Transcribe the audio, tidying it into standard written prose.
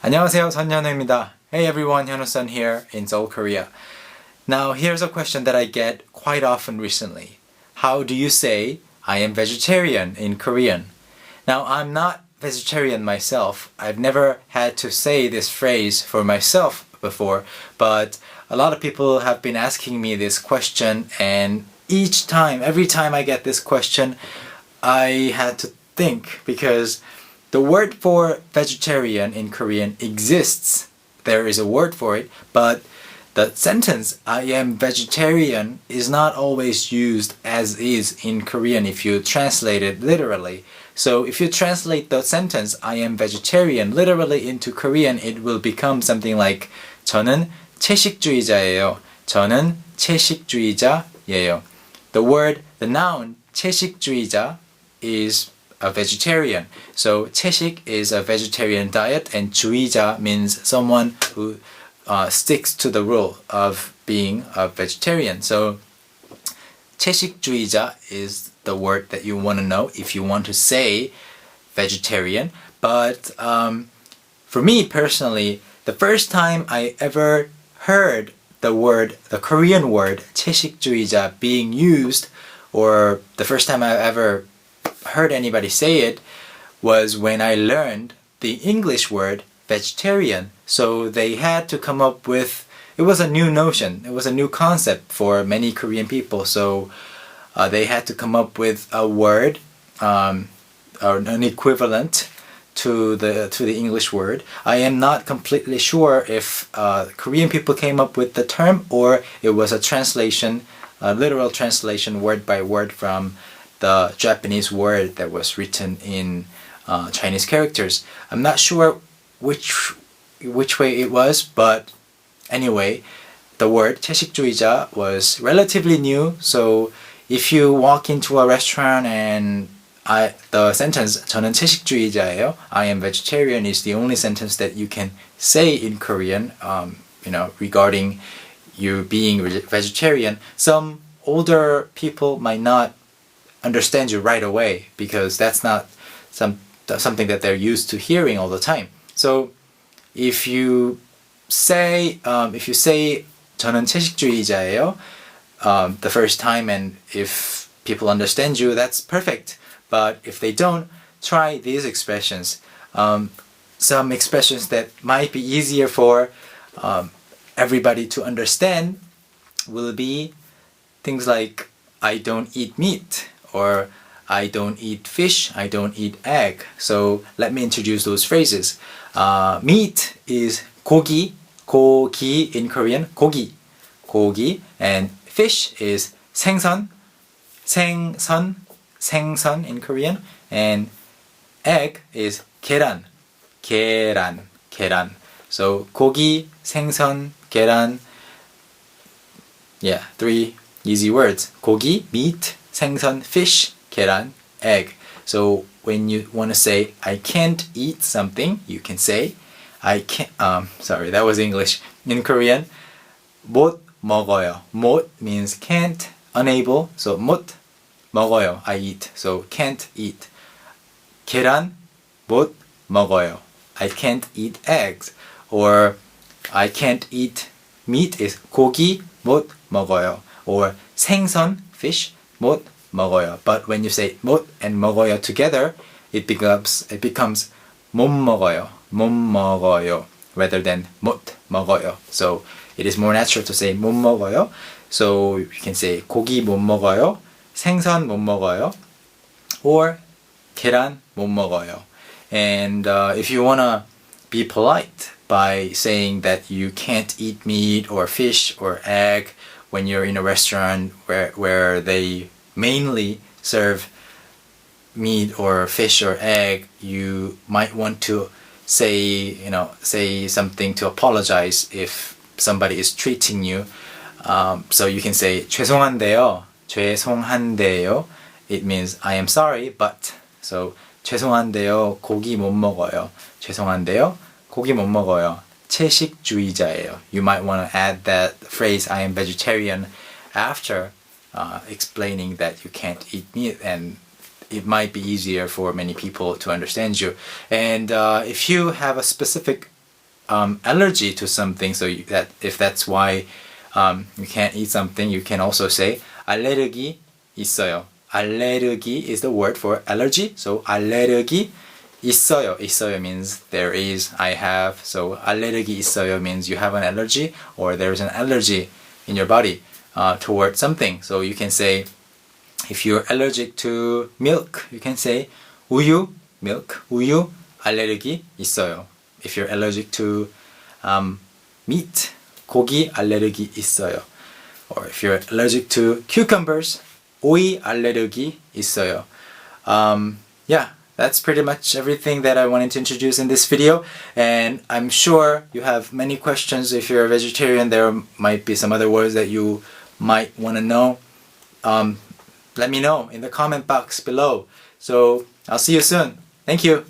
안녕하세요, 전현우입니다. Hey everyone, Hyunwoo-sun here in Seoul, Korea. Now, here's a question that I get quite often recently. How do you say I am vegetarian in Korean? Now, I'm not vegetarian myself. I've never had to say this phrase for myself before, but a lot of people have been asking me this question, and every time I get this question, I had to think because the word for vegetarian in Korean exists. There is a word for it, but the sentence I am vegetarian is not always used as is in Korean if you translate it literally. So if you translate the sentence I am vegetarian literally into Korean, it will become something like 저는 채식주의자예요. 저는 채식주의자예요. The noun 채식주의자 is a vegetarian. So 채식 is a vegetarian diet, and 주의자 means someone who sticks to the rule of being a vegetarian. So 채식주의자 is the word that you want to know if you want to say vegetarian. But for me personally, the first time I ever heard the Korean word 채식주의자 being used, or the first time I ever heard anybody say it, was when I learned the English word vegetarian. So they had to come up with, it was a new notion, it was a new concept for many Korean people. So they had to come up with a word, or an equivalent to the English word. I am not completely sure if Korean people came up with the term or it was a translation, a literal translation word by word from the Japanese word that was written in Chinese characters. I'm not sure which way it was, but anyway, the word 채식주의자 was relatively new. So if you walk into a restaurant and the sentence 저는 채식주의자예요, I am vegetarian, is the only sentence that you can say in Korean, regarding you being vegetarian. Some older people might not understand you right away because that's not something that they're used to hearing all the time. So if you say 저는 채식주의자예요 the first time, and if people understand you, that's perfect. But if they don't, try these expressions. Some expressions that might be easier for everybody to understand will be things like I don't eat meat, or I don't eat fish, I don't eat egg. So let me introduce those phrases. Meat is 고기, 고기 in Korean, 고기, 고기, and fish is 생선, 생선, 생선 in Korean, and egg is 계란, 계란, 계란. So 고기, 생선, 계란. Yeah, 3 easy words. 고기, meat, 생선, fish, 계란, egg. So when you want to say I can't eat something, you can say I can't. Sorry, that was English. In Korean, 못 먹어요. 못 means can't, unable. So 못 먹어요, I eat. So can't eat. 계란 못 먹어요. I can't eat eggs. Or I can't eat meat is 고기 못 먹어요. Or 생선, fish 못 먹어요. But when you say 못 and 먹어요 together, it becomes 못 먹어요. 못 먹어요 rather than 못 먹어요. So it is more natural to say 못 먹어요. So you can say 고기 못 먹어요, 생선 못 먹어요, or 계란 못 먹어요. And if you wanna be polite by saying that you can't eat meat or fish or egg when you're in a restaurant where they mainly serve meat or fish or egg, you might want to say something to apologize if somebody is treating you. So you can say 죄송한데요, 죄송한데요. It means I am sorry, but. So 죄송한데요, 고기 못 먹어요. 죄송한데요, 고기 못 먹어요. 채식주의자예요. You might want to add that phrase I am vegetarian after explaining that you can't eat meat, and it might be easier for many people to understand you. And if you have a specific allergy to something, so that if that's why you can't eat something, you can also say 알레르기 있어요. 알레르기 is the word for allergy, so 알레르기 있어요. 있어요 means there is, I have. So 알레르기 있어요 means you have an allergy, or there's an allergy in your body towards something. So you can say, if you're allergic to milk, you can say 우유, milk, 우유 알레르기 있어요. If you're allergic to meat, 고기 알레르기 있어요. Or if you're allergic to cucumbers, 오이 알레르기 있어요. Yeah, that's pretty much everything that I wanted to introduce in this video. And I'm sure you have many questions. If you're a vegetarian, there might be some other words that you might want to know. Let me know in the comment box below. So I'll see you soon. Thank you.